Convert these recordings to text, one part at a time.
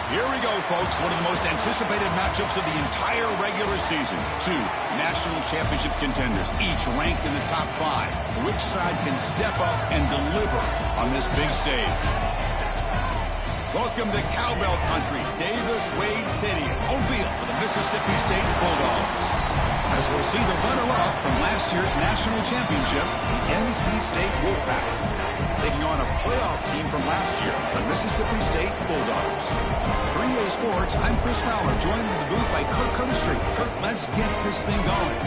Here we go, folks. One of the most anticipated matchups of the entire regular season. Two national championship contenders, each ranked in the top 5. Which side can step up and deliver on this big stage? Welcome to Cowbell Country, Davis-Wade Stadium, home field for the Mississippi State Bulldogs. As we'll see the runner-up from last year's national championship, the NC State Wolfpack, taking on a playoff team from last year, the Mississippi State Bulldogs. For EA Sports, I'm Chris Fowler, joined in the booth by Kirk Herbstreit. Kirk, let's get this thing going.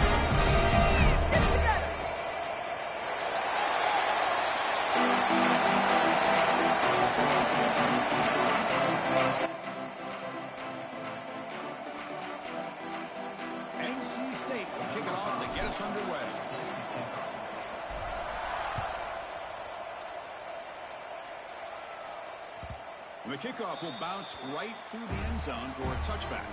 NC State will kick it off to get us underway. The kickoff will bounce right through the end zone for a touchback.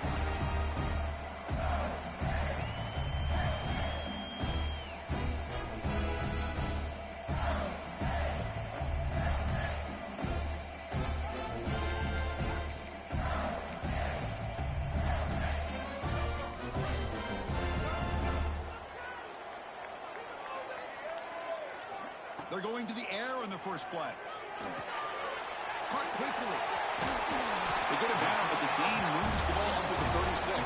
They're going to the air on the first play. Caught quickly. They get it down, but the Dean moves the ball up to the 36.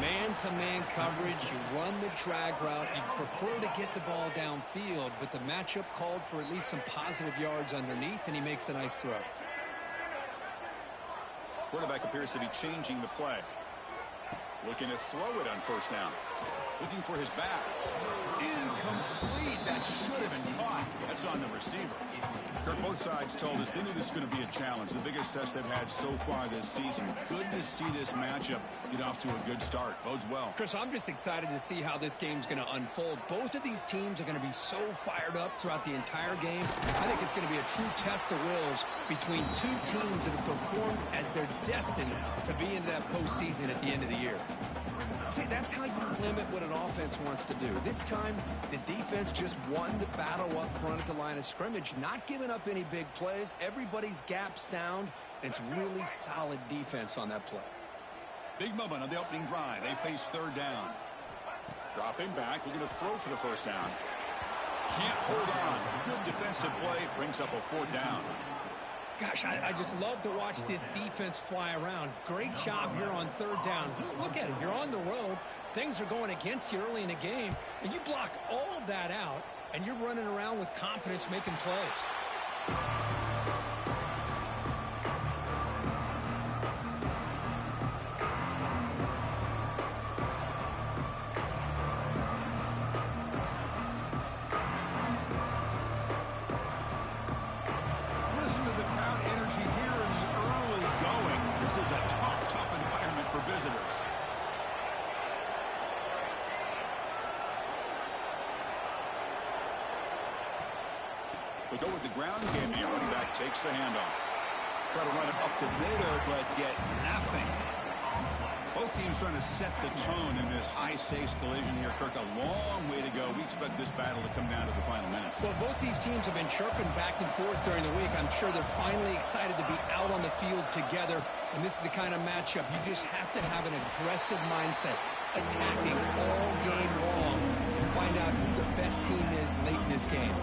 Man-to-man coverage, you run the drag route. You prefer to get the ball downfield, but the matchup called for at least some positive yards underneath, and he makes a nice throw. Quarterback appears to be changing the play. Looking to throw it on first down. Looking for his back. Incomplete. That should have been caught. That's on the receiver. Kirk, both sides told us they knew this was going to be a challenge. The biggest test they've had so far this season. Good to see this matchup get off to a good start. Bodes well. Chris, I'm just excited to see how this game's going to unfold. Both of these teams are going to be so fired up throughout the entire game. I think it's going to be a true test of wills between two teams that have performed as they're destined to be into that postseason at the end of the year. See, that's how you limit what an offense wants to do. This time, the defense just won the battle up front at the line of scrimmage, not giving up any big plays. Everybody's gap sound. It's really solid defense on that play. Big moment on the opening drive. They face third down. Dropping back, looking to throw for the first down. Can't hold on. Good defensive play, brings up a fourth down. Gosh, I just love to watch this defense fly around. Great job here on third down. Look at it. You're on the road. Things are going against you early in the game, and you block all of that out, and you're running around with confidence making plays. Listen to the crowd energy here in the early going. This is a tough environment for visitors. They go with the ground game. The running back takes the handoff. Try to run it up the middle, but get nothing. Both teams trying to set the tone in this high-stakes collision here. Kirk, a long way to go. We expect this battle to come down to the final minutes. Well, both these teams have been chirping back and forth during the week. I'm sure they're finally excited to be out on the field together. And this is the kind of matchup you just have to have an aggressive mindset, attacking all game long and find out who the best team is late in this game.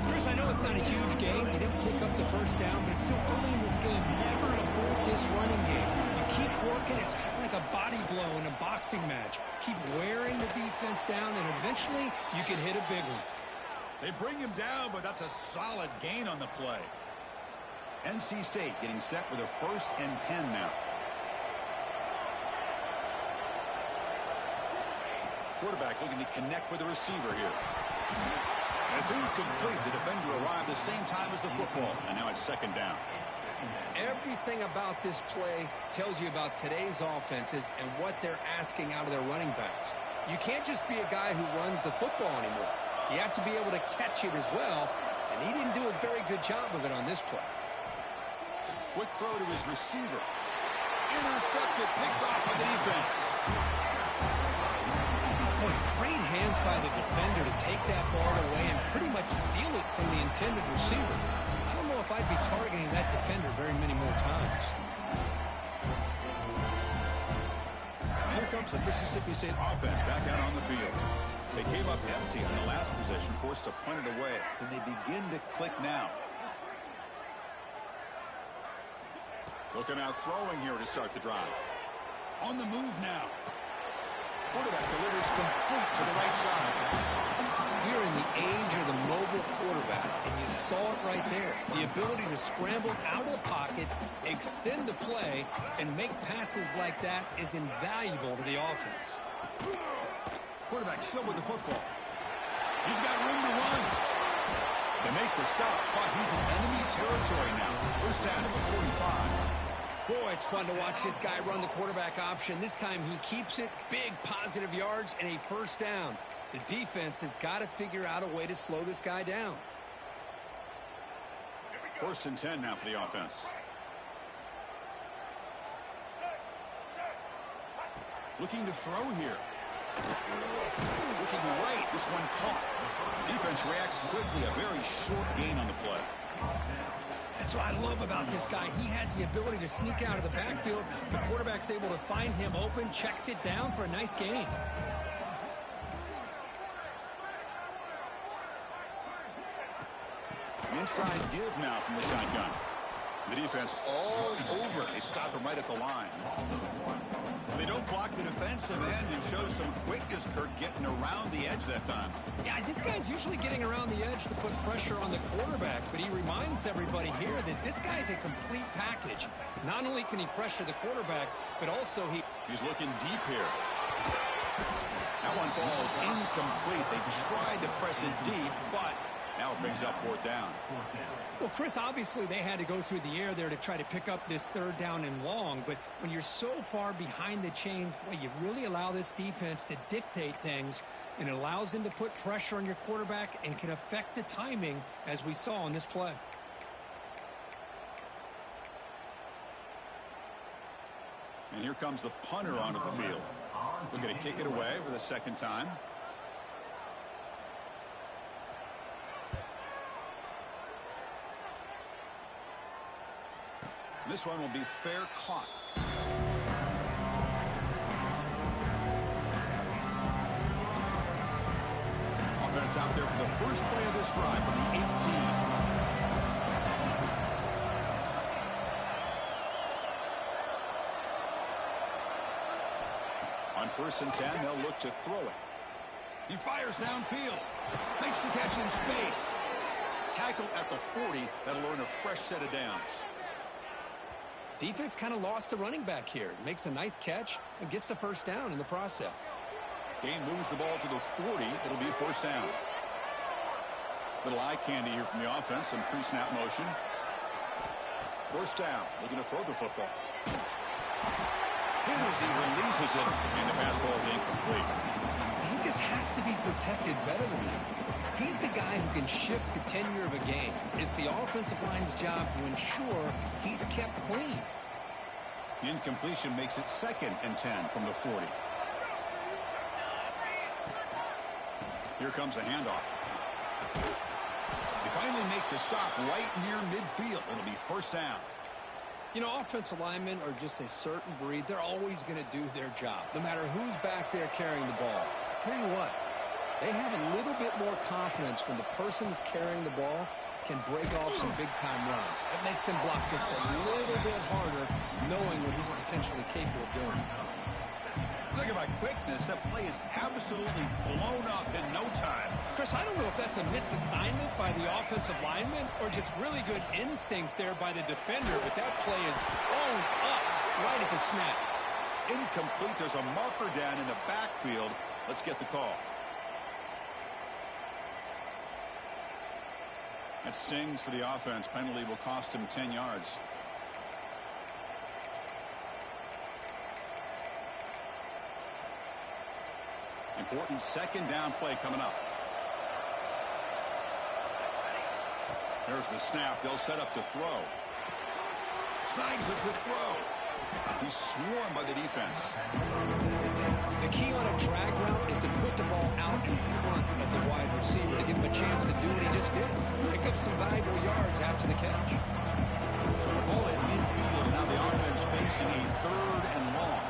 Chris, I know it's not a huge game. You didn't pick up the first down, but it's still early in this game. Never abort this running game. You keep working. It's kind of like a body blow in a boxing match. Keep wearing the defense down, and eventually you can hit a big one. They bring him down, but that's a solid gain on the play. NC State getting set with a 1st and 10 now. Quarterback looking to connect with the receiver here. And it's incomplete. The defender arrived the same time as the football, and now it's 2nd down. Everything about this play tells you about today's offenses and what they're asking out of their running backs. You can't just be a guy who runs the football anymore. You have to be able to catch it as well, and he didn't do a very good job of it on this play. Quick throw to his receiver. Intercepted, picked off by the defense. Boy, great hands by the defender to take that ball away and pretty much steal it from the intended receiver. I don't know if if I'd be targeting that defender very many more times. Here comes the Mississippi State offense back out on the field. They came up empty in the last possession, forced to punt it away. Then they begin to click now. Looking out throwing here to start the drive. On the move now. Quarterback delivers complete to the right side. We're in the age of the mobile quarterback, and you saw it right there. The ability to scramble out of the pocket, extend the play, and make passes like that is invaluable to the offense. Quarterback still with the football. He's got room to run. They make the stop, but he's in enemy territory now. First down at the 45. Boy, it's fun to watch this guy run the quarterback option. This time he keeps it, big positive yards, and a first down. The defense has got to figure out a way to slow this guy down. First and 10 now for the offense. Looking to throw here. Looking right. This one caught. Defense reacts quickly. A very short gain on the play. That's what I love about this guy. He has the ability to sneak out of the backfield. The quarterback's able to find him open, checks it down for a nice gain. Inside give now from the shotgun. The defense all over. They stop him right at the line. They don't block the defensive end and show some quickness, Kirk, getting around the edge that time. Yeah, this guy's usually getting around the edge to put pressure on the quarterback, but he reminds everybody here that this guy's a complete package. Not only can he pressure the quarterback, but also he's looking deep here. That one falls incomplete. They tried to press it deep, but now it brings up fourth down. Well, Chris, obviously they had to go through the air there to try to pick up this third down and long, but when you're so far behind the chains, boy, you really allow this defense to dictate things, and it allows them to put pressure on your quarterback and can affect the timing, as we saw on this play. And here comes the punter onto the field. Looking to kick it away for the second time. This one will be fair caught. Offense out there for the first play of this drive from the 18. On first and 10, they'll look to throw it. He fires downfield. Makes the catch in space. Tackle at the 40. That'll earn a fresh set of downs. Defense kind of lost a running back here. Makes a nice catch and gets the first down in the process. Game moves the ball to the 40. It'll be a first down. Little eye candy here from the offense. Some pre-snap motion. First down. Looking to throw the football. Hit as he releases it, and the pass ball is incomplete. He just has to be protected better than that. He's the guy who can shift the tenure of a game. It's the offensive line's job to ensure he's kept clean. The incompletion makes it second and 10 from the 40. Here comes a handoff. They finally make the stop right near midfield. It'll be first down. You know, offensive linemen are just a certain breed. They're always going to do their job, no matter who's back there carrying the ball. I'll tell you what, they have a little bit more confidence when the person that's carrying the ball can break off some big-time runs. That makes them block just a little bit harder, knowing what he's potentially capable of doing. Talking about quickness, that play is absolutely blown up in no time. Chris, I don't know if that's a misassignment by the offensive lineman or just really good instincts there by the defender, but that play is blown up right at the snap. Incomplete. There's a marker down in the backfield. Let's get the call. That stings for the offense. Penalty will cost him 10 yards. Important second down play coming up. There's the snap. They'll set up to throw. Snags a quick throw. He's swarmed by the defense. The key on a drag route is to put the ball out in front of the wide receiver to give him a chance to do what he just did. Pick up some valuable yards after the catch. So the ball at midfield, now the offense facing a 3rd and long.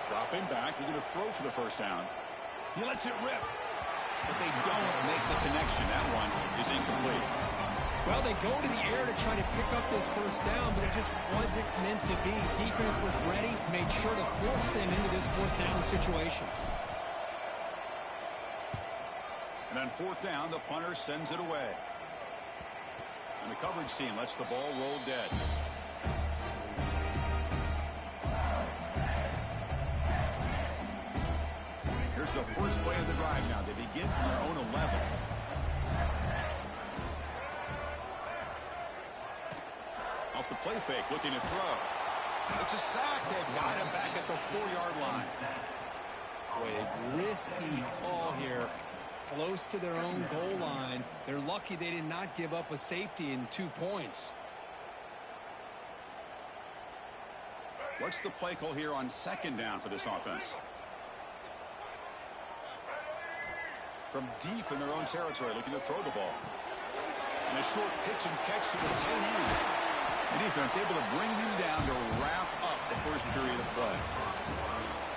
Dropping back, looking to throw for the first down. He lets it rip, but they don't make the connection. That one is incomplete. Well, they go to the air to try to pick up this first down, but it just wasn't meant to be. Defense was ready, made sure to force them into this 4th down situation. And on 4th down, the punter sends it away. And the coverage team lets the ball roll dead. Here's the first play of the drive now. They begin from their own 11. Off the play fake, looking to throw. It's a sack. They've got him back at the 4-yard line. Boy, a risky call here. Close to their own goal line. They're lucky they did not give up a safety in 2 points. What's the play call here on 2nd down for this offense? From deep in their own territory, looking to throw the ball. And a short pitch and catch to the tight end. The defense able to bring him down to wrap up the first period of play.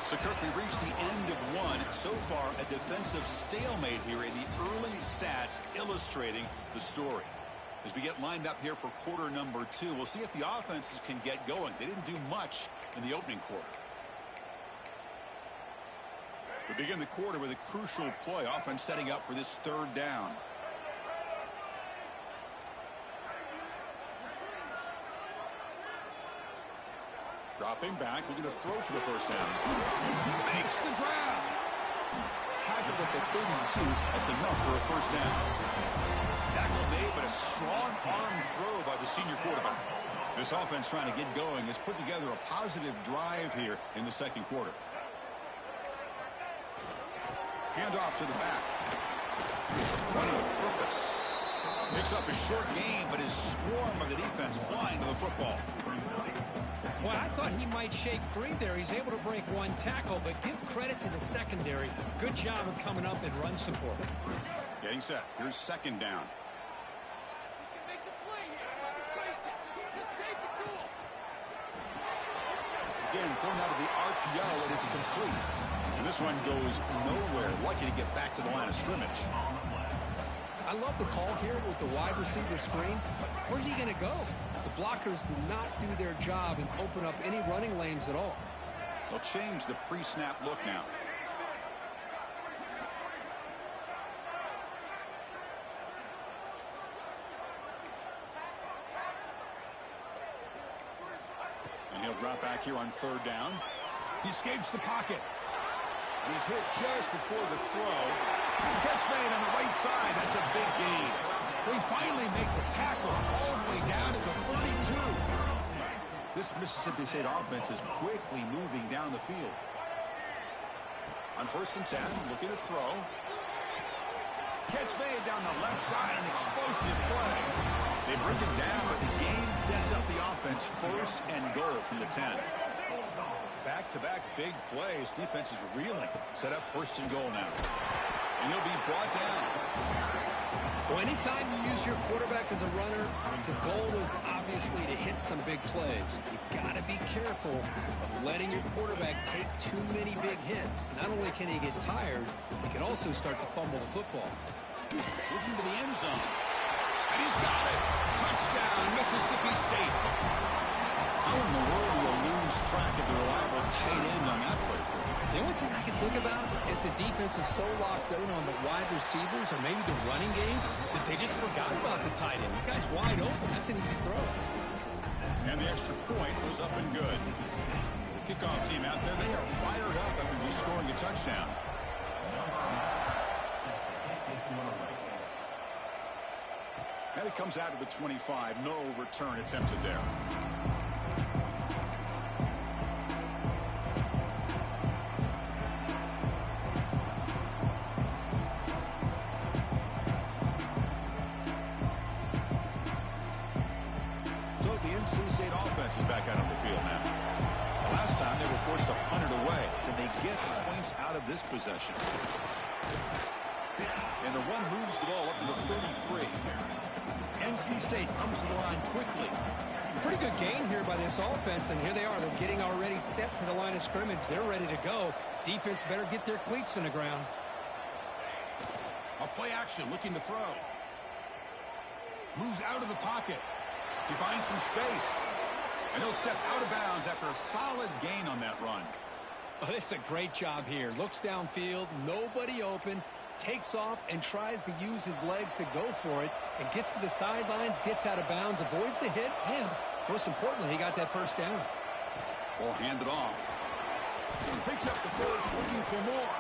So, Kirk, we reached the end of one. So far, a defensive stalemate here in the early stats illustrating the story. As we get lined up here for quarter number 2, we'll see if the offenses can get going. They didn't do much in the opening quarter. We begin the quarter with a crucial play. Offense setting up for this 3rd down. Dropping back, looking to throw for the first down. He makes the grab. Tackled at the 32. That's enough for a first down. Tackle made, but a strong arm throw by the senior quarterback. This offense trying to get going has put together a positive drive here in the 2nd quarter. Handoff to the back. Running with purpose. Picks up a short gain, but his swarm of the defense flying to the football. Well, I thought he might shake free there. He's able to break 1 tackle, but give credit to the secondary. Good job of coming up and run support. Getting set. Here's 2nd down. Again, thrown out of the RPO, and it's complete. And this one goes nowhere. Lucky to get back to the line of scrimmage. I love the call here with the wide receiver screen, but where's he going to go? The blockers do not do their job and open up any running lanes at all. They'll change the pre-snap look now. And he'll drop back here on 3rd down. He escapes the pocket. And he's hit just before the throw. Catch made on the right side. That's a big gain. They finally make the tackle all the way down to the 32. This Mississippi State offense is quickly moving down the field. On 1st and 10, looking to throw. Catch made down the left side, an explosive play. They bring him down, but the game sets up the offense 1st and goal from the 10. Back-to-back big plays. Defense is reeling. Set up 1st and goal now. And he'll be brought down. Well, anytime you use your quarterback as a runner, the goal is obviously to hit some big plays. You've got to be careful of letting your quarterback take too many big hits. Not only can he get tired, he can also start to fumble the football. Looking to the end zone. And he's got it. Touchdown, Mississippi State. How in the world will lose track of the reliable tight end on that play? The only thing I can think about is the defense is so locked in on the wide receivers or maybe the running game that they just forgot about the tight end. The guy's wide open. That's an easy throw. And the extra point was up and good. The kickoff team out there, they are fired up after just scoring a touchdown. And it comes out of the 25. No return attempted there. So the NC State offense is back out on the field. time, they were forced to punt it away. Can they get points out of this possession? And the run moves the ball up to the 33. NC State comes to the line quickly. Pretty good gain here by this offense, and here they are. They're getting already set to the line of scrimmage. They're ready to go. Defense better get their cleats in the ground. A play action, looking to throw. Moves out of the pocket. He finds some space. And he'll step out of bounds after a solid gain on that run. Oh, this is a great job here. Looks downfield, nobody open, takes off and tries to use his legs to go for it, and gets to the sidelines, gets out of bounds, avoids the hit, and most importantly, he got that first down. Ball handed off. Picks up the first, looking for more.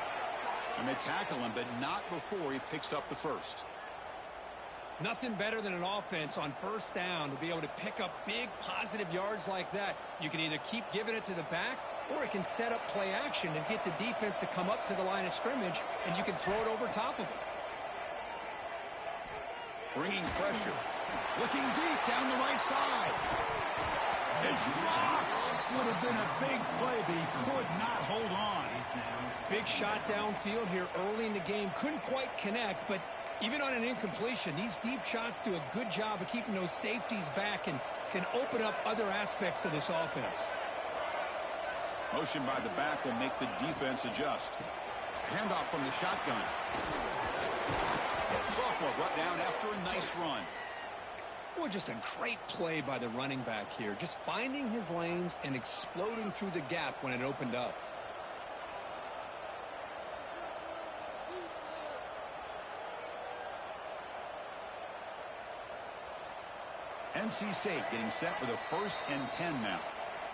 And they tackle him, but not before he picks up the first. Nothing better than an offense on first down to be able to pick up big positive yards like that. You can either keep giving it to the back, or it can set up play action and get the defense to come up to the line of scrimmage, and you can throw it over top of them. Bringing pressure. Looking deep down the right side. It's dropped. Would have been a big play, but he could not hold on. Big shot downfield here early in the game. Couldn't quite connect, but even on an incompletion, these deep shots do a good job of keeping those safeties back and can open up other aspects of this offense. Motion by the back will make the defense adjust. Handoff from the shotgun. Sophomore brought down after a nice run. Well, just a great play by the running back here. Just finding his lanes and exploding through the gap when it opened up. NC State getting set with a 1st and 10 now.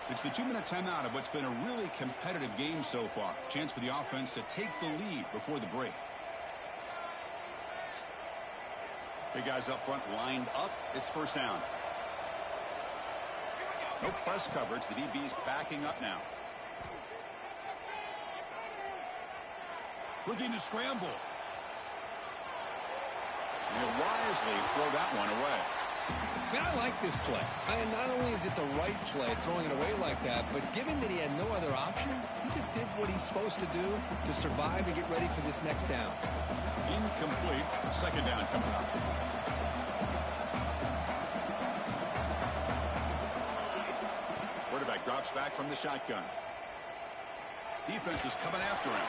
It's the 2-minute timeout of what's been a really competitive game so far. Chance for the offense to take the lead before the break. Big guys up front lined up. It's first down. No press coverage. The DB's backing up now. Looking to scramble. He'll wisely throw that one away. Man, I like this play. Not only is it the right play, throwing it away like that, but given that he had no other option, he just did what he's supposed to do to survive and get ready for this next down. Incomplete. Second down coming up. Quarterback drops back from the shotgun. Defense is coming after him.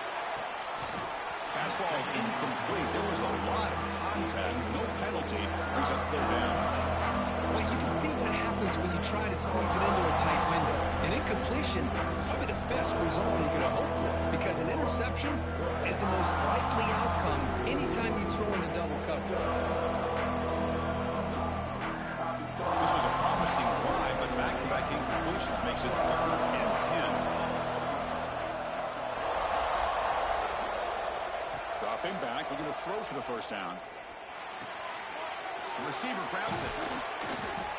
Pass ball is incomplete. There was a lot of contact. No penalty. Brings up third down. Well, you can see what happens when you try to squeeze it into a tight window. An incompletion, probably the best result you could have hoped for, because an interception is the most likely outcome anytime you throw in a double coverage. This was a promising drive, but back-to-back incompletions makes it 3rd and 10. Dropping back, looking to throw for the first down. The receiver grabs it.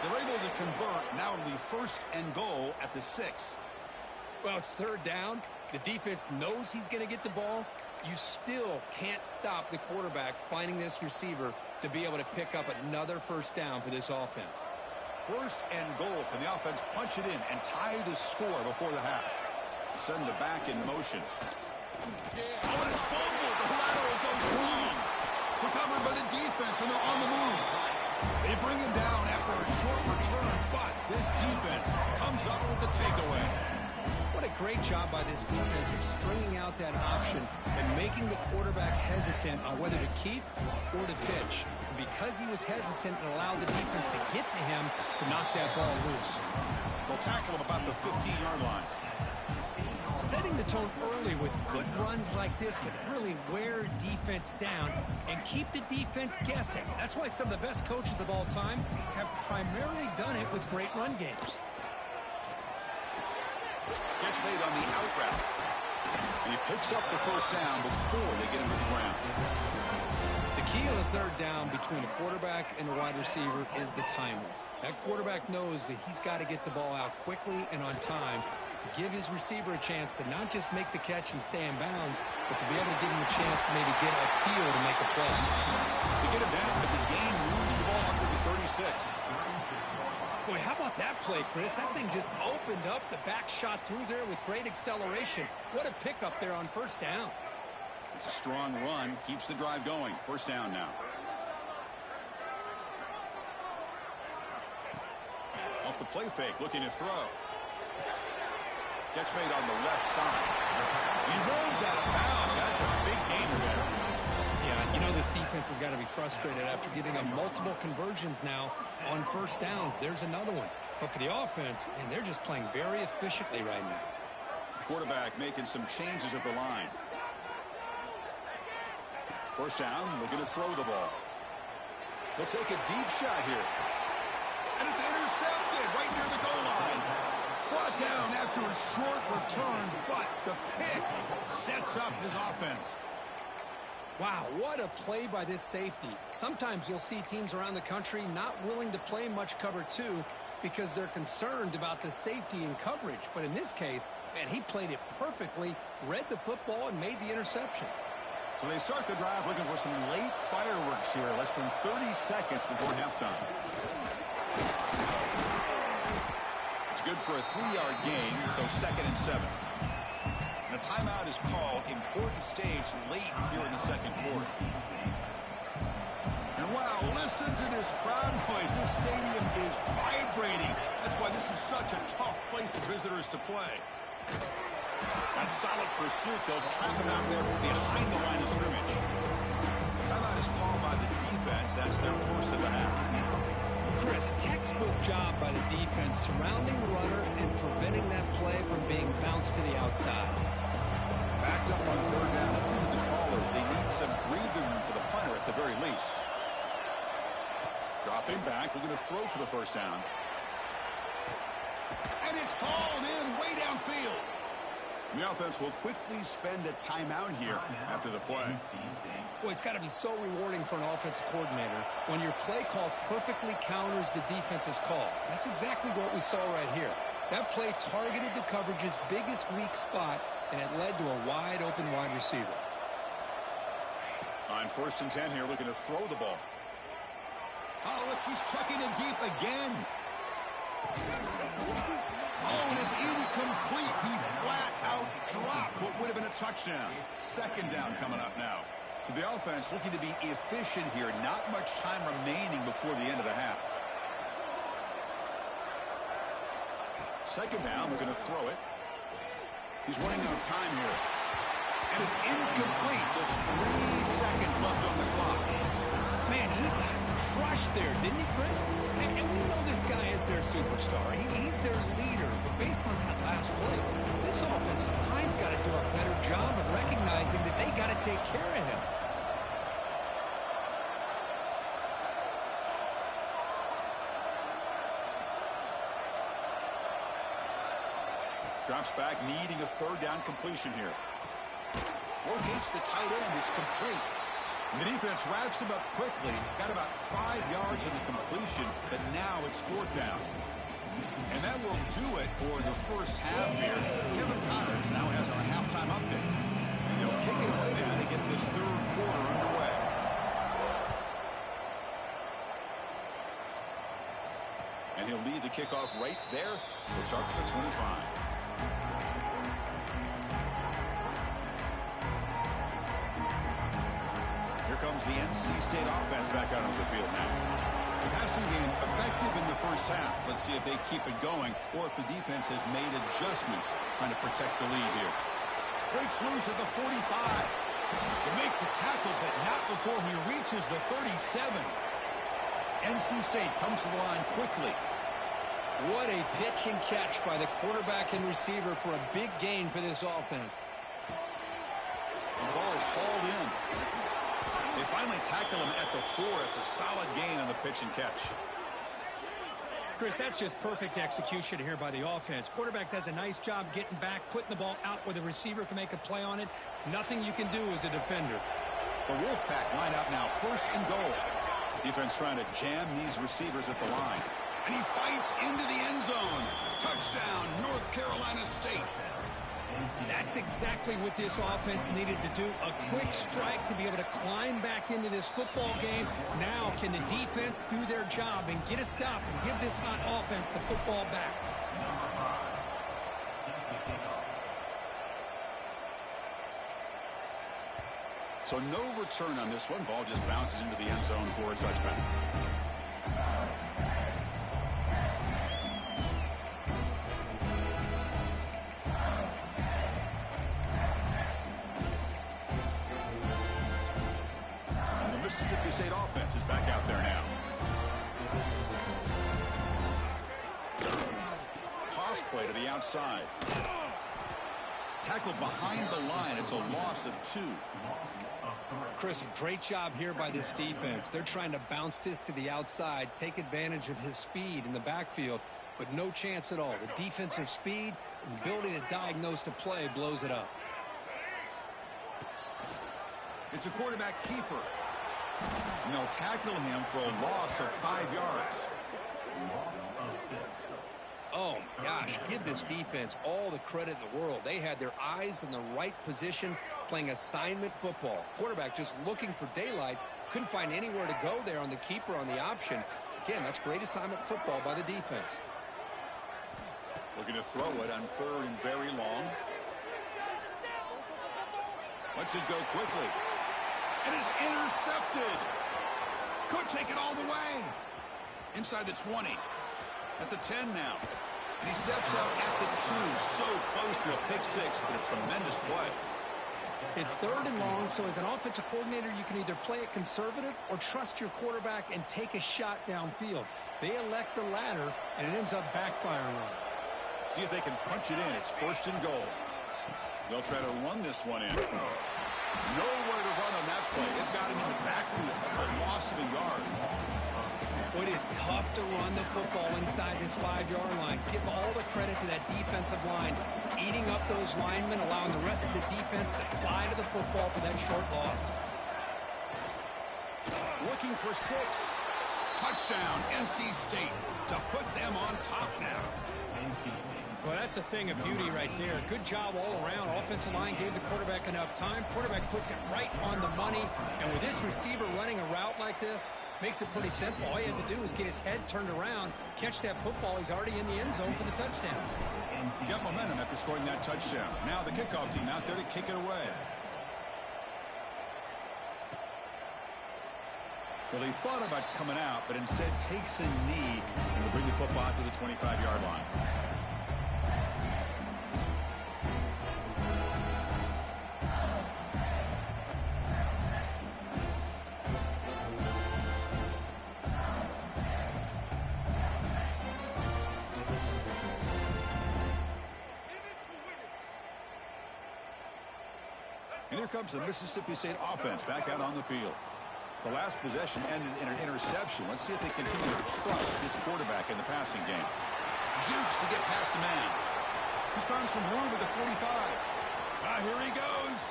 They're able to convert. Now it'll be 1st and goal at the 6. Well, it's third down. The defense knows he's going to get the ball. You still can't stop the quarterback finding this receiver to be able to pick up another first down for this offense. 1st and goal. Can the offense punch it in and tie the score before the half? Send the back in motion. Oh, and it's fumbled. The lateral goes wrong. Recovered by the defense, and they're on the move. They bring him down after a short return, but this defense comes up with the takeaway. What a great job by this defense of stringing out that option and making the quarterback hesitant on whether to keep or to pitch. And because he was hesitant, it allowed the defense to get to him to knock that ball loose. They'll tackle him about the 15-yard line. Setting the tone early with good runs like this can really wear defense down and keep the defense guessing. That's why some of the best coaches of all time have primarily done it with great run games. Catch made on the out route. And he picks up the first down before they get him to the ground. The key on the third down between the quarterback and the wide receiver is the timer. That quarterback knows that he's got to get the ball out quickly and on time. to give his receiver a chance to not just make the catch and stay in bounds, but to be able to give him a chance to maybe get upfield and make a play. To get him down, but the gain moves the ball under the 36. Boy, how about that play, Chris? That thing just opened up. The back shot through there with great acceleration. What a pickup there on first down. It's a strong run. Keeps the drive going. First down now. Off the play fake, looking to throw. Catch made on the left side. He runs out of bounds. That's a big gainer there. Yeah, you know this defense has got to be frustrated after giving them multiple conversions now on first downs. There's another one. But for the offense, and they're just playing very efficiently right now. Quarterback making some changes at the line. First down, looking to throw the ball. He'll take a deep shot here. And it's intercepted right near the goal line. Brought down after a short return, but the pick sets up his offense. Wow, what a play by this safety. Sometimes you'll see teams around the country not willing to play much cover two because they're concerned about the safety and coverage. But in this case, man, he played it perfectly, read the football, and made the interception. So they start the drive looking for some late fireworks here, less than 30 seconds before halftime. It's good for a 3-yard gain, so 2nd and 7. And a timeout is called. Important stage late here in the second quarter. And wow, listen to this crowd noise. This stadium is vibrating. That's why this is such a tough place for visitors to play. That solid pursuit, they'll trap him out there behind the line of scrimmage. Timeout is called by the defense. That's their first of the half. Chris, textbook job by the defense surrounding the runner and preventing that play from being bounced to the outside. Backed up on third down. Let's see what the call is. They need some breathing room for the punter at the very least. Dropping back, looking to throw for the first down. And it's hauled in way downfield. The offense will quickly spend a timeout here after the play. Boy, it's got to be so rewarding for an offensive coordinator when your play call perfectly counters the defense's call. That's exactly what we saw right here. That play targeted the coverage's biggest weak spot, and it led to a wide-open wide receiver. On 1st and 10 here, looking to throw the ball. Oh, look, he's trucking it deep again. Oh, and it's incomplete. He flat out dropped what would have been a touchdown. 2nd down coming up now. So the offense looking to be efficient here. Not much time remaining before the end of the half. 2nd down, we're going to throw it. He's running out of time here. And it's incomplete. Just 3 seconds left on the clock. Man, he got crushed there, didn't he, Chris? And we know this guy is their superstar. He's their leader. But based on that last play, this offensive line's got to do a better job of recognizing that they got to take care of him. Drops back, needing a 3rd down completion here. Locates the tight end. It's complete. And the defense wraps him up quickly. Got about 5 yards in the completion, but now it's 4th down. And that will do it for the first half here. Kevin Connors now has our halftime update. He'll kick it away now to get this 3rd quarter underway. And he'll lead the kickoff right there. We'll start with the 25. Comes the NC State offense back out on the field now. The passing game effective in the first half. Let's see if they keep it going or if the defense has made adjustments trying to protect the lead here. Breaks loose at the 45. They make the tackle, but not before he reaches the 37. NC State comes to the line quickly. What a pitch and catch by the quarterback and receiver for a big gain for this offense. And the ball is hauled in. They finally tackle him at the 4. It's a solid gain on the pitch and catch. Chris, that's just perfect execution here by the offense. Quarterback does a nice job getting back, putting the ball out where the receiver can make a play on it. Nothing you can do as a defender. The Wolfpack line up now, 1st and goal. Defense trying to jam these receivers at the line. And he fights into the end zone. Touchdown, North Carolina State. That's exactly what this offense needed to do. A quick strike to be able to climb back into this football game. Now, can the defense do their job and get a stop and give this hot offense the football back? So no return on this one. Ball just bounces into the end zone for a touchback. Mississippi State offense is back out there now. Toss play to the outside. Tackled behind the line. It's a loss of 2. Chris, great job here by this defense. They're trying to bounce this to the outside, take advantage of his speed in the backfield, but no chance at all. The defensive speed and ability to diagnose the play blows it up. It's a quarterback keeper. And they'll tackle him for a loss of 5 yards. Oh, my gosh, give this defense all the credit in the world. They had their eyes in the right position, playing assignment football. Quarterback just looking for daylight, couldn't find anywhere to go there on the keeper on the option. Again, that's great assignment football by the defense. Looking to throw it on 3rd and very long. Lets it go quickly. And is intercepted. Could take it all the way. Inside the 20. At the 10 now. And he steps up at the 2. So close to a pick 6, but a tremendous play. It's 3rd and long, so as an offensive coordinator, you can either play it conservative or trust your quarterback and take a shot downfield. They elect the latter, and it ends up backfiring on them. See if they can punch it in. It's 1st and goal. They'll try to run this one in. Nowhere to run on that play. They've got him in the backfield. It's a loss of a yard. Well, it is tough to run the football inside this 5-yard line. Give all the credit to that defensive line, eating up those linemen, allowing the rest of the defense to fly to the football for that short loss. Looking for 6. Touchdown, NC State, to put them on top now. Well, that's a thing of beauty right there. Good job all around. Offensive line gave the quarterback enough time. Quarterback puts it right on the money. And with this receiver running a route like this, makes it pretty simple. All you have to do is get his head turned around, catch that football. He's already in the end zone for the touchdown. He got momentum after scoring that touchdown. Now the kickoff team out there to kick it away. Well, he thought about coming out, but instead takes a knee and will bring the football to the 25-yard line. And here comes the Mississippi State offense back out on the field. The last possession ended in an interception. Let's see if they continue to trust this quarterback in the passing game. Jukes to get past a man. He's found some room at the 45. Here he goes.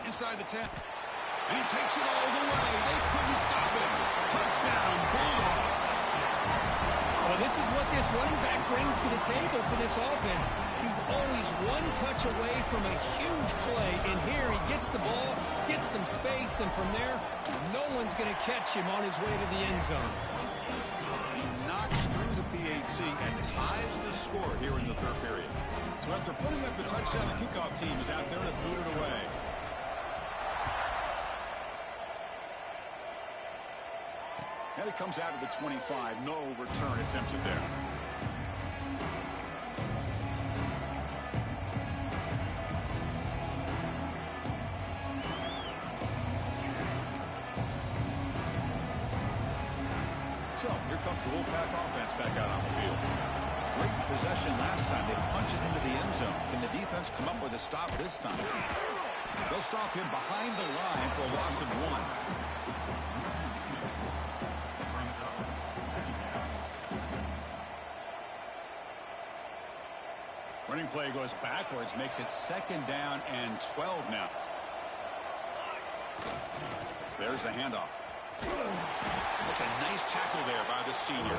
Inside the 10. And he takes it all the way. They couldn't stop him. Touchdown, Bulldogs. Well, this is what this running back brings to the table for this offense. He's always one touch away from a huge play. And here he gets the ball, gets some space, and from there, no one's going to catch him on his way to the end zone. He knocks through the PAT and ties the score here in the 3rd period. So after putting up the touchdown, the kickoff team is out there to boot it away. And it comes out of the 25. No return attempted there. So here comes the Wolfpack offense back out on the field. Great possession last time. They punch it into the end zone. Can the defense come up with a stop this time? They'll stop him behind the line for a loss of 1. Running play goes backwards, makes it 2nd down and 12 now. There's the handoff. That's a nice tackle there by the senior.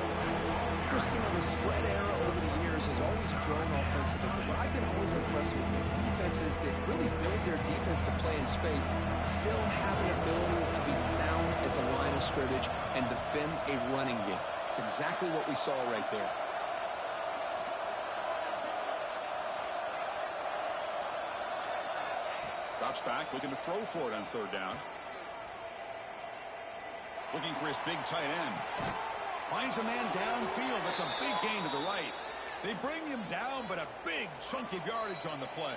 Chris, the spread era over the years has always grown offensively, but what I've been always impressed with defenses that really build their defense to play in space still have an ability to be sound at the line of scrimmage and defend a running game. It's exactly what we saw right there. Drops back, looking to throw for it on third down. Looking for his big tight end. Finds a man downfield. That's a big gain to the right. They bring him down, but a big chunk of yardage on the play.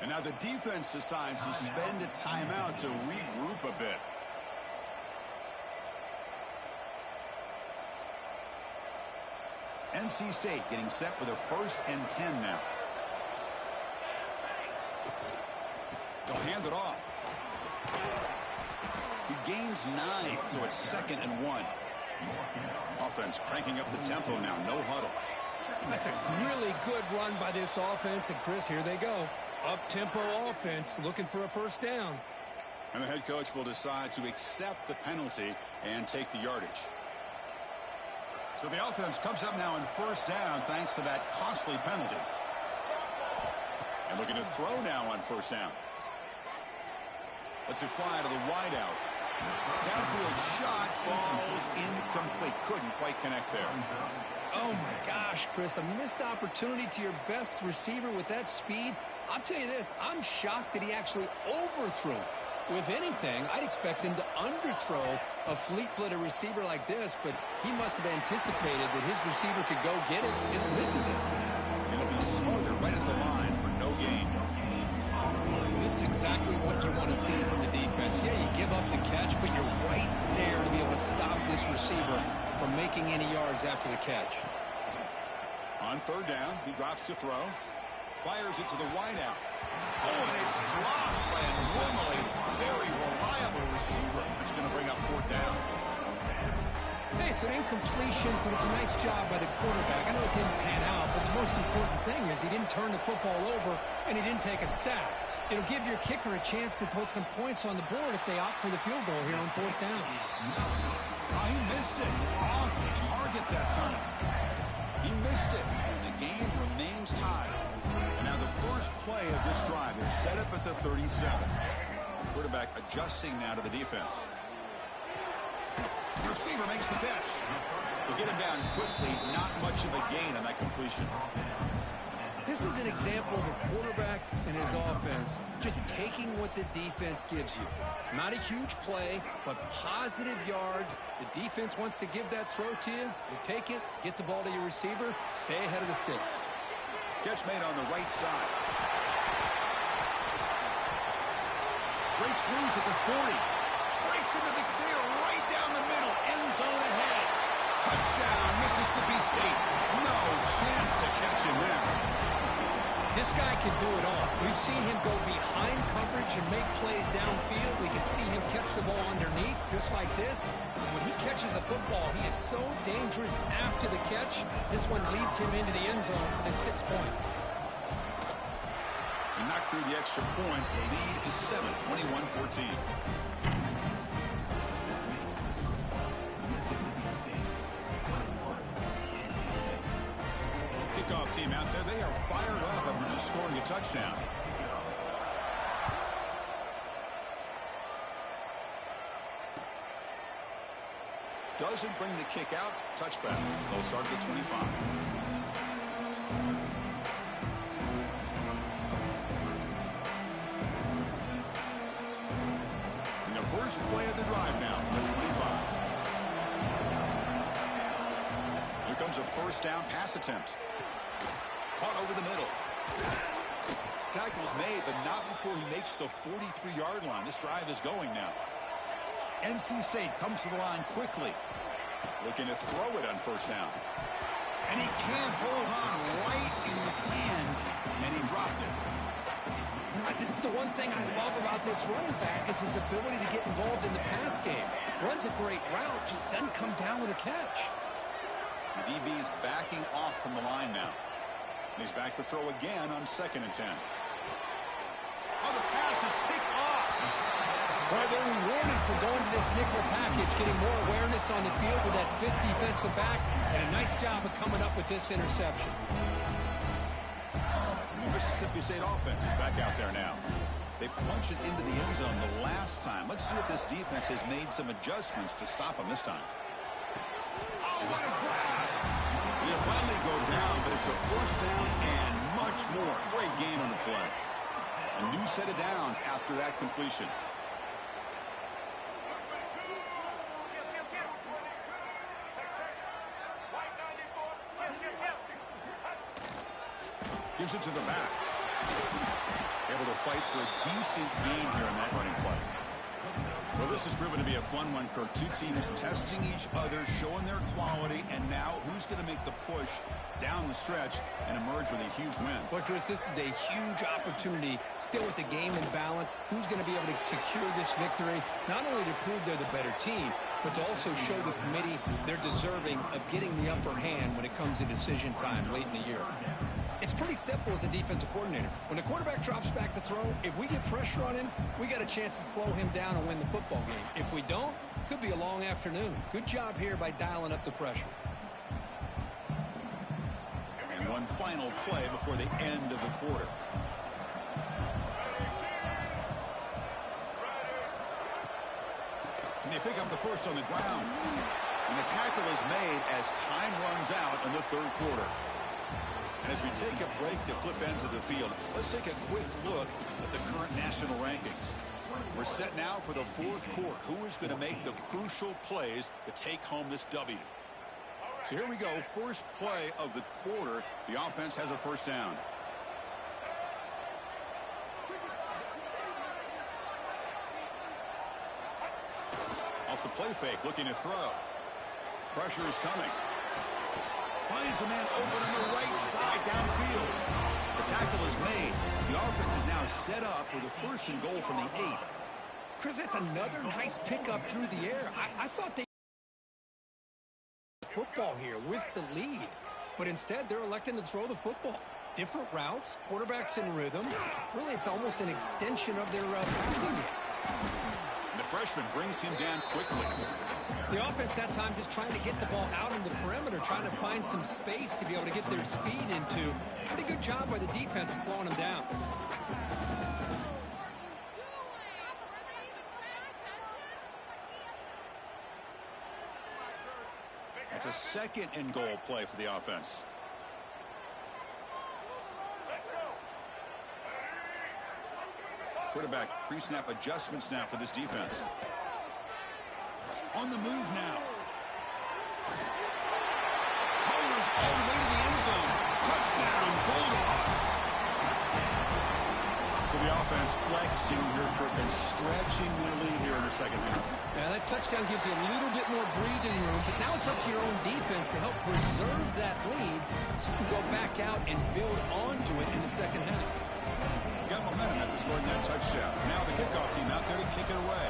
And now the defense decides to spend a timeout to regroup a bit. NC State getting set for their 1st and 10 now. They'll hand it off. He gains 9, so it's 2nd and 1. Offense cranking up the tempo now. No huddle. That's a really good run by this offense. And, Chris, here they go. Up-tempo offense looking for a first down. And the head coach will decide to accept the penalty and take the yardage. So the offense comes up now in first down thanks to that costly penalty. And looking to throw now on first down. Let's it fly to the wideout. Downfield shot falls incomplete. Couldn't quite connect there. Oh, my gosh, Chris. A missed opportunity to your best receiver with that speed. I'll tell you this. I'm shocked that he actually overthrew. If anything, I'd expect him to underthrow a fleet-footed receiver like this, but he must have anticipated that his receiver could go get it and just misses it. It'll be smothered right at the line for no gain. This is exactly what you want to see from the defense. Yeah, you give up the catch, but you're right there to be able to stop this receiver from making any yards after the catch. On third down, he drops to throw. Fires it to the wideout. Oh, and it's dropped by a normally very reliable receiver. It's going to bring up fourth down. Hey, it's an incompletion, but it's a nice job by the quarterback. I know it didn't pan out, but the most important thing is he didn't turn the football over and he didn't take a sack. It'll give your kicker a chance to put some points on the board if they opt for the field goal here on fourth down. Oh, he missed it. Off target that time. He missed it, and the game remains tied. And now the first play of this drive is set up at the 37. Quarterback adjusting now to the defense. Receiver makes the catch. He'll get him down quickly. Not much of a gain on that completion. This is an example of a quarterback and his offense just taking what the defense gives you. Not a huge play, but positive yards. The defense wants to give that throw to you. You take it, get the ball to your receiver, stay ahead of the sticks. Catch made on the right side. Breaks loose at the 40. Breaks into the clear right down the middle. End zone ahead. Touchdown, Mississippi State. No chance to catch him there. This guy can do it all. We've seen him go behind coverage and make plays downfield. We can see him catch the ball underneath, just like this. And when he catches a football, he is so dangerous after the catch. This one leads him into the end zone for the 6 points. He knocked through the extra point. The lead is 7, 21-14. Kickoff team out there, they are fired up after just scoring a touchdown. Doesn't bring the kick out. Touchback. They'll start at the 25. And the first play of the drive now, the 25. Here comes a first down pass attempt. Caught over the middle. Tackle's made, but not before he makes the 43-yard line. This drive is going now. NC State comes to the line quickly. Looking to throw it on first down. And he can't hold on right in his hands, and he dropped it. This is the one thing I love about this running back is his ability to get involved in the pass game. Runs a great route, just doesn't come down with a catch. The DB is backing off from the line now. And he's back to throw again on 2nd and 10. Oh, the pass is picked off. Well, they're rewarded for going to this nickel package, getting more awareness on the field with that fifth defensive back, and a nice job of coming up with this interception. The Mississippi State offense is back out there now. They punch it into the end zone the last time. Let's see if this defense has made some adjustments to stop them this time. Oh, what a grab! They finally go down, but it's a first down and much more. Great gain on the play. A new set of downs after that completion. Gives it to the back. Able to fight for a decent gain here in that running play. Well, this has proven to be a fun one, Kirk. Two teams testing each other, showing their quality, and now who's going to make the push down the stretch and emerge with a huge win? Well, Chris, this is a huge opportunity, still with the game in balance. Who's going to be able to secure this victory, not only to prove they're the better team, but to also show the committee they're deserving of getting the upper hand when it comes to decision time late in the year. It's pretty simple as a defensive coordinator. When the quarterback drops back to throw, if we get pressure on him, we got a chance to slow him down and win the football game. If we don't, it could be a long afternoon. Good job here by dialing up the pressure. And one final play before the end of the quarter. Can they pick up the first on the ground? And the tackle is made as time runs out in the third quarter. And as we take a break to flip ends of the field, let's take a quick look at the current national rankings. We're set now for the fourth quarter. Who is going to make the crucial plays to take home this W? So here we go. First play of the quarter. The offense has a first down. Off the play fake, looking to throw. Pressure is coming. Finds a man open on the right side downfield. The tackle is made. The offense is now set up with a first and goal from the 8. Chris, that's another nice pickup through the air. I thought they football here with the lead, but instead they're electing to throw the football. Different routes, quarterbacks in rhythm. Really, it's almost an extension of their passing game. The freshman brings him down quickly. The offense that time just trying to get the ball out on the perimeter, trying to find some space to be able to get their speed into. Pretty good job by the defense of slowing them down. It's a second and goal play for the offense. Quarterback pre-snap adjustments now for this defense. On the move now. Bowlers all the way to the end zone. Touchdown, Bulldogs. So the offense flexing here and stretching their lead here in the second half. Yeah, that touchdown gives you a little bit more breathing room, but now it's up to your own defense to help preserve that lead so you can go back out and build onto it in the second half. Got momentum after scoring that touchdown. Now the kickoff team out there to kick it away.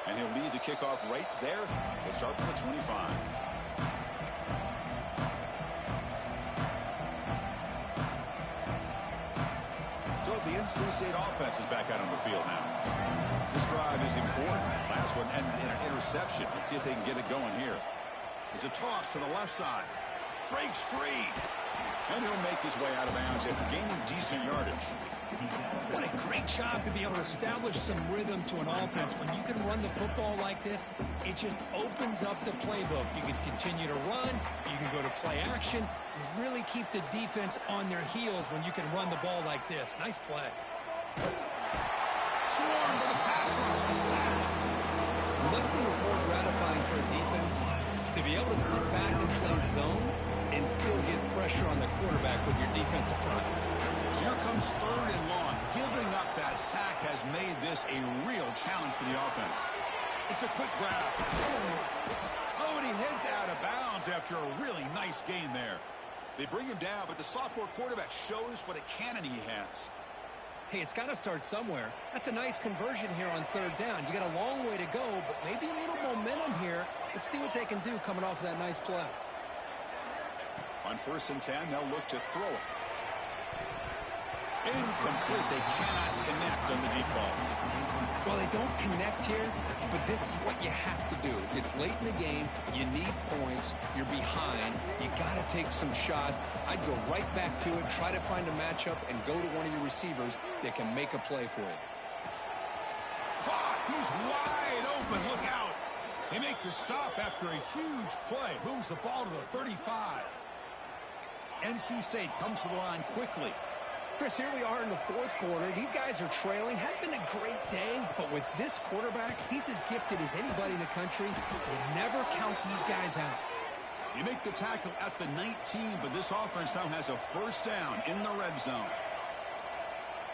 And he'll lead the kickoff right there. He'll start from the 25. So the NC State offense is back out on the field now. This drive is important. Last one and an interception. Let's see if they can get it going here. It's a toss to the left side. Breaks free. And he'll make his way out of bounds after gaining decent yardage. What a great job to be able to establish some rhythm to an offense. When you can run the football like this, it just opens up the playbook. You can continue to run. You can go to play action. You really keep the defense on their heels when you can run the ball like this. Nice play. Swarm to the pass rush. A sack. Nothing is more gratifying for a defense to be able to sit back and play zone and still get pressure on the quarterback with your defensive front. So here comes third and long. Giving up that sack has made this a real challenge for the offense. It's a quick grab. Oh, and he heads out of bounds after a really nice gain there. They bring him down, but the sophomore quarterback shows what a cannon he has. Hey, it's got to start somewhere. That's a nice conversion here on third down. You got a long way to go, but maybe a little momentum here. Let's see what they can do coming off that nice play. On 1st and 10, they'll look to throw it. Incomplete. They cannot connect on the deep ball. Well, they don't connect here, but this is what you have to do. It's late in the game. You need points. You're behind. You got to take some shots. I'd go right back to it, try to find a matchup, and go to one of your receivers that can make a play for you. He's wide open. Look out. They make the stop after a huge play. Moves the ball to the 35. NC State comes to the line quickly. Chris, here we are in the fourth quarter. These guys are trailing. Hadn't been a great day, but with this quarterback, he's as gifted as anybody in the country. They never count these guys out. You make the tackle at the 19, but this offense now has a first down in the red zone.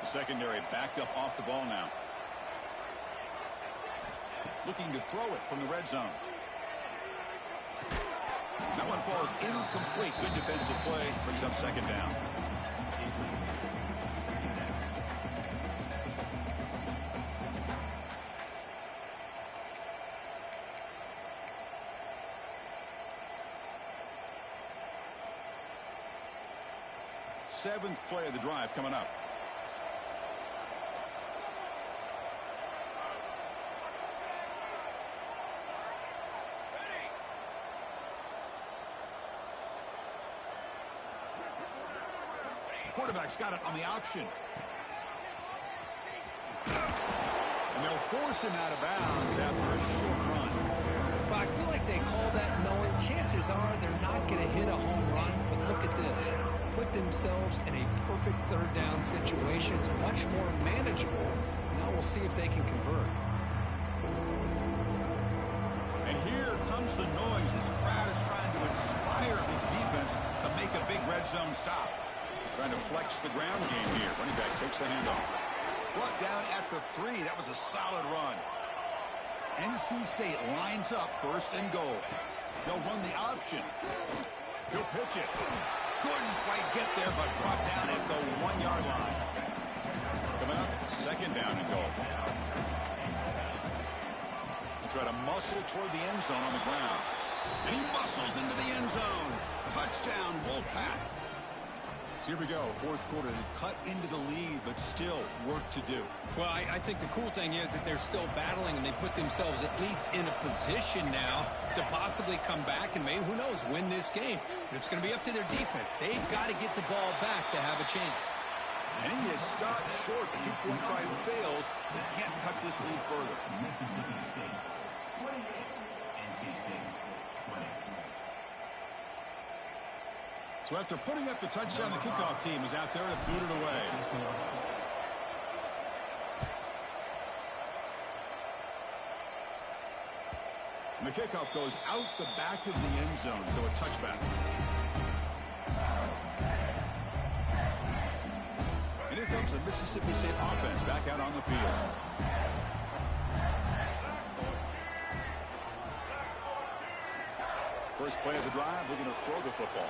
The secondary backed up off the ball now. Looking to throw it from the red zone. That one falls incomplete. Good defensive play. Brings up second down. Seventh play of the drive coming up. Quarterback's got it on the option. And they'll force him out of bounds after a short run. Well, I feel like they call that knowing chances are they're not going to hit a home run. But look at this. Put themselves in a perfect third down situation. It's much more manageable. Now we'll see if they can convert. And here comes the noise. This crowd is trying to inspire this defense to make a big red zone stop. Trying to flex the ground game here. Running back takes the handoff. Brought down at the 3. That was a solid run. NC State lines up first and goal. They'll run the option. He'll pitch it. Couldn't quite get there, but brought down at the 1-yard line. Coming up, second down and goal. Try to muscle toward the end zone on the ground. And he muscles into the end zone. Touchdown, Wolfpack. So here we go, fourth quarter. They've cut into the lead, but still work to do. Well, I think the cool thing is that they're still battling, and they put themselves at least in a position now to possibly come back and maybe, who knows, win this game. But it's going to be up to their defense. They've got to get the ball back to have a chance. And he is stopped short. The two-point try fails. They can't cut this lead further. So after putting up the touchdown, the kickoff team is out there to boot it away. And the kickoff goes out the back of the end zone, so a touchback. And here comes the Mississippi State offense back out on the field. First play of the drive, looking to throw the football.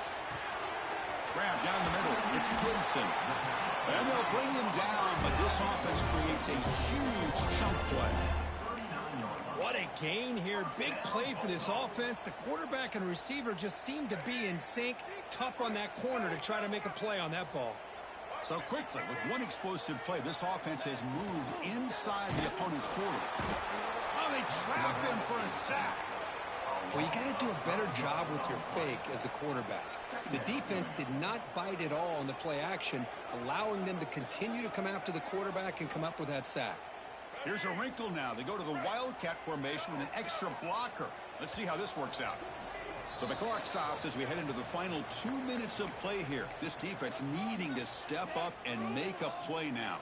Grab down the middle. It's Gibson. And they'll bring him down, but this offense creates a huge chunk play. What a gain here. Big play for this offense. The quarterback and receiver just seem to be in sync. Tough on that corner to try to make a play on that ball. So quickly, with one explosive play, this offense has moved inside the opponent's 40. Oh, they trap him for a sack. Well, you got to do a better job with your fake as the quarterback. The defense did not bite at all in the play action, allowing them to continue to come after the quarterback and come up with that sack. Here's a wrinkle now. They go to the Wildcat formation with an extra blocker. Let's see how this works out. So the clock stops as we head into the final 2 minutes of play here. This defense needing to step up and make a play now.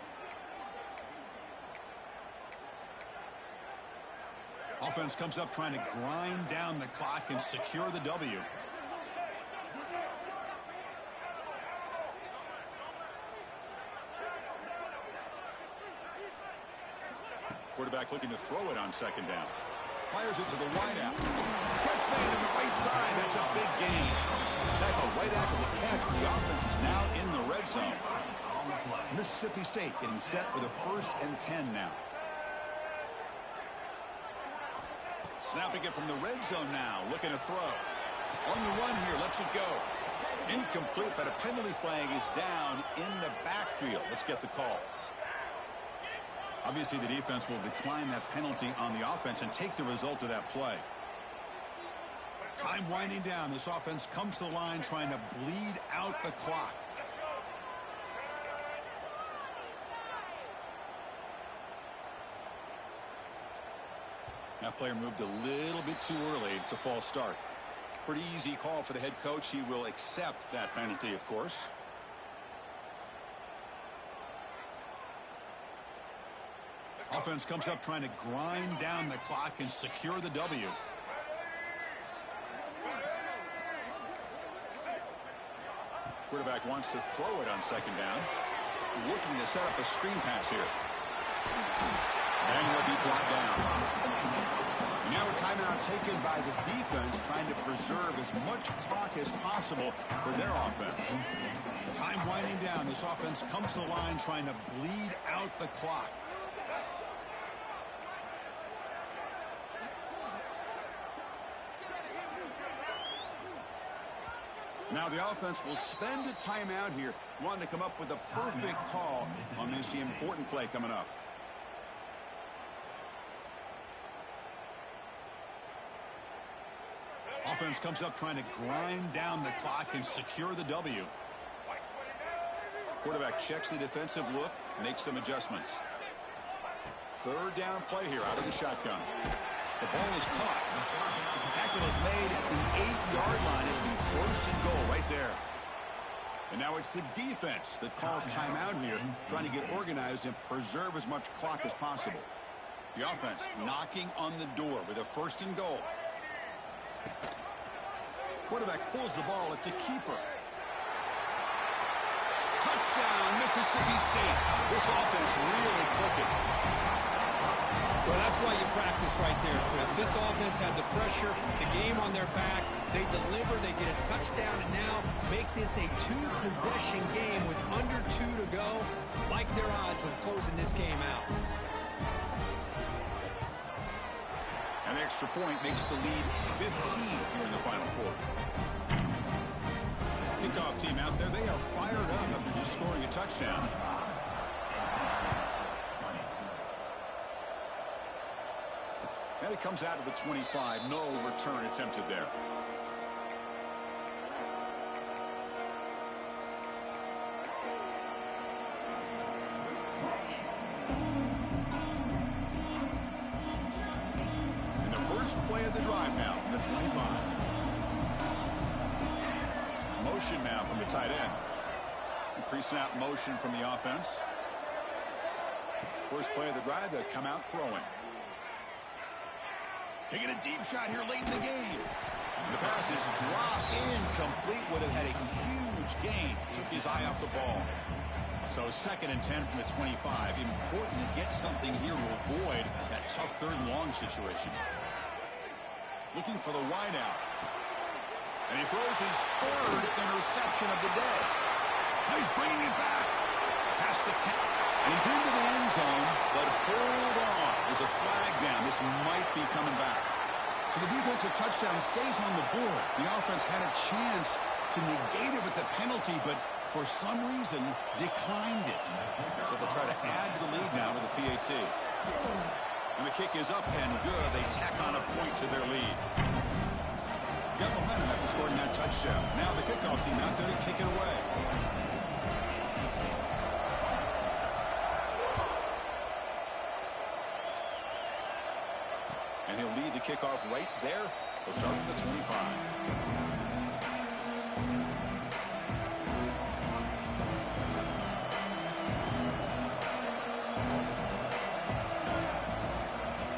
Offense comes up trying to grind down the clock and secure the W. Quarterback looking to throw it on second down. Fires it to the wideout. Catch made on the right side. That's a big gain. Tackle right after the catch. The offense is now in the red zone. Mississippi State getting set with a 1st and 10 now. Snapping it from the red zone now. Looking to throw. On the run here. Lets it go. Incomplete, but a penalty flag is down in the backfield. Let's get the call. Obviously, the defense will decline that penalty on the offense and take the result of that play. Time winding down. This offense comes to the line trying to bleed out the clock. That player moved a little bit too early. It's a false start. Pretty easy call for the head coach. He will accept that penalty, of course. Offense comes up trying to grind down the clock and secure the W. Quarterback wants to throw it on second down. Looking to set up a screen pass here. And he'll be brought down. Now a timeout taken by the defense, trying to preserve as much clock as possible for their offense. Time winding down. This offense comes to the line trying to bleed out the clock. Now the offense will spend a timeout here, wanting to come up with a perfect call on this important play coming up. Offense comes up trying to grind down the clock and secure the W. Quarterback checks the defensive look, makes some adjustments. Third down play here out of the shotgun. The ball is caught. Tackle is made at the 8-yard line. It'll be first and goal right there. And now it's the defense that calls timeout here, trying to get organized and preserve as much clock as possible. The offense knocking on the door with a first and goal. Quarterback pulls the ball. It's a keeper. Touchdown, Mississippi State. This offense really clicking. Well, that's why you practice right there, Chris. This offense had the pressure, the game on their back. They deliver, they get a touchdown, and now make this a two-possession game with under 2 to go. Like their odds of closing this game out. An extra point makes the lead 15 here in the final quarter. Kickoff team out there, they are fired up after just scoring a touchdown. And it comes out of the 25. No return attempted there. And the first play of the drive now from the 25. Motion now from the tight end. Pre-snap motion from the offense. First play of the drive, they'll come out throwing. Taking a deep shot here late in the game. The pass is dropped incomplete. Would have had a huge gain. Took his eye off the ball. So 2nd and 10 from the 25. Important to get something here to avoid that tough 3rd and long situation. Looking for the wideout. And he throws his 3rd interception of the day. Now he's bringing it back. Past the 10. And he's into the end zone, but hold on. There's a flag down. This might be coming back. So the defensive touchdown stays on the board. The offense had a chance to negate it with the penalty, but for some reason declined it. But they'll try to add to the lead now with the PAT. And the kick is up and good. They tack on a point to their lead. Got momentum after scoring that touchdown. Now the kickoff team out there to kick it away. And he'll lead the kickoff right there. He'll start with the 25.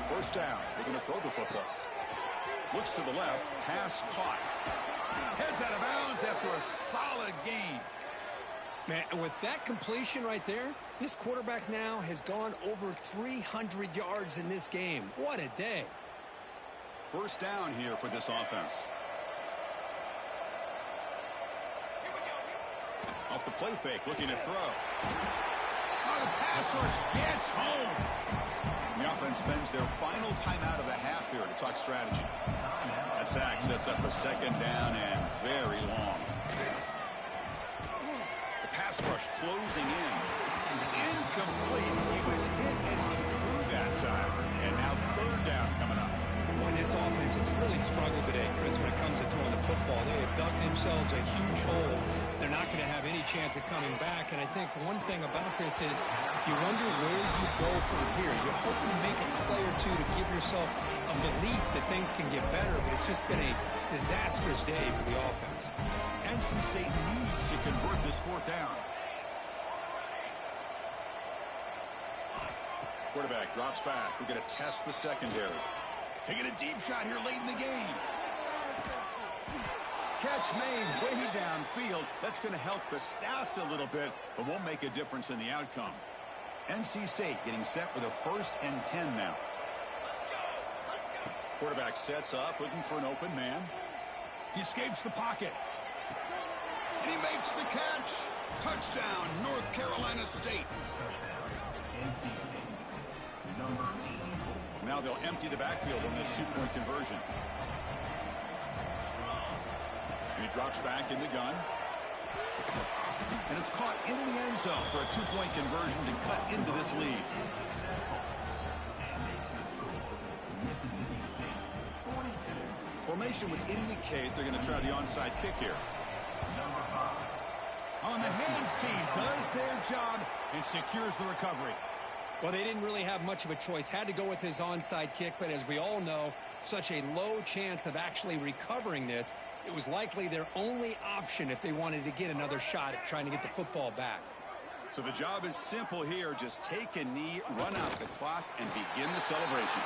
First down. Looking to throw the football. Looks to the left. Pass caught. Heads out of bounds after a solid gain. Man, and with that completion right there, this quarterback now has gone over 300 yards in this game. What a day. First down here for this offense. Off the play fake, looking to throw. Oh, the pass rush gets home. The offense spends their final timeout of the half here to talk strategy. That sack sets up a 2nd down and very long. pass rush closing in. It's incomplete. He was hit as he threw that time. And now third down coming up. Boy, this offense has really struggled today, Chris, when it comes to throwing the football. They have dug themselves a huge hole. They're not going to have any chance of coming back. And I think one thing about this is you wonder where you go from here. You're hoping to make a play or two to give yourself a belief that things can get better, but it's just been a disastrous day for the offense. NC State needs to convert this fourth down. Quarterback drops back. We're going to test the secondary. Taking a deep shot here late in the game. Catch made way downfield. That's going to help the stats a little bit, but won't make a difference in the outcome. NC State getting set with a 1st and 10 now. Quarterback sets up, looking for an open man. He escapes the pocket. And he makes the catch. Touchdown, North Carolina State. Now they'll empty the backfield on this 2-point conversion. And he drops back in the gun. And it's caught in the end zone for a 2-point conversion to cut into this lead. Formation would indicate they're going to try the onside kick here. On the hands team does their job and secures the recovery. Well, they didn't really have much of a choice. Had to go with his onside kick, but as we all know, such a low chance of actually recovering this. It was likely their only option if they wanted to get another shot at trying to get the football back. So the job is simple here. Just take a knee, run out the clock, and begin the celebration.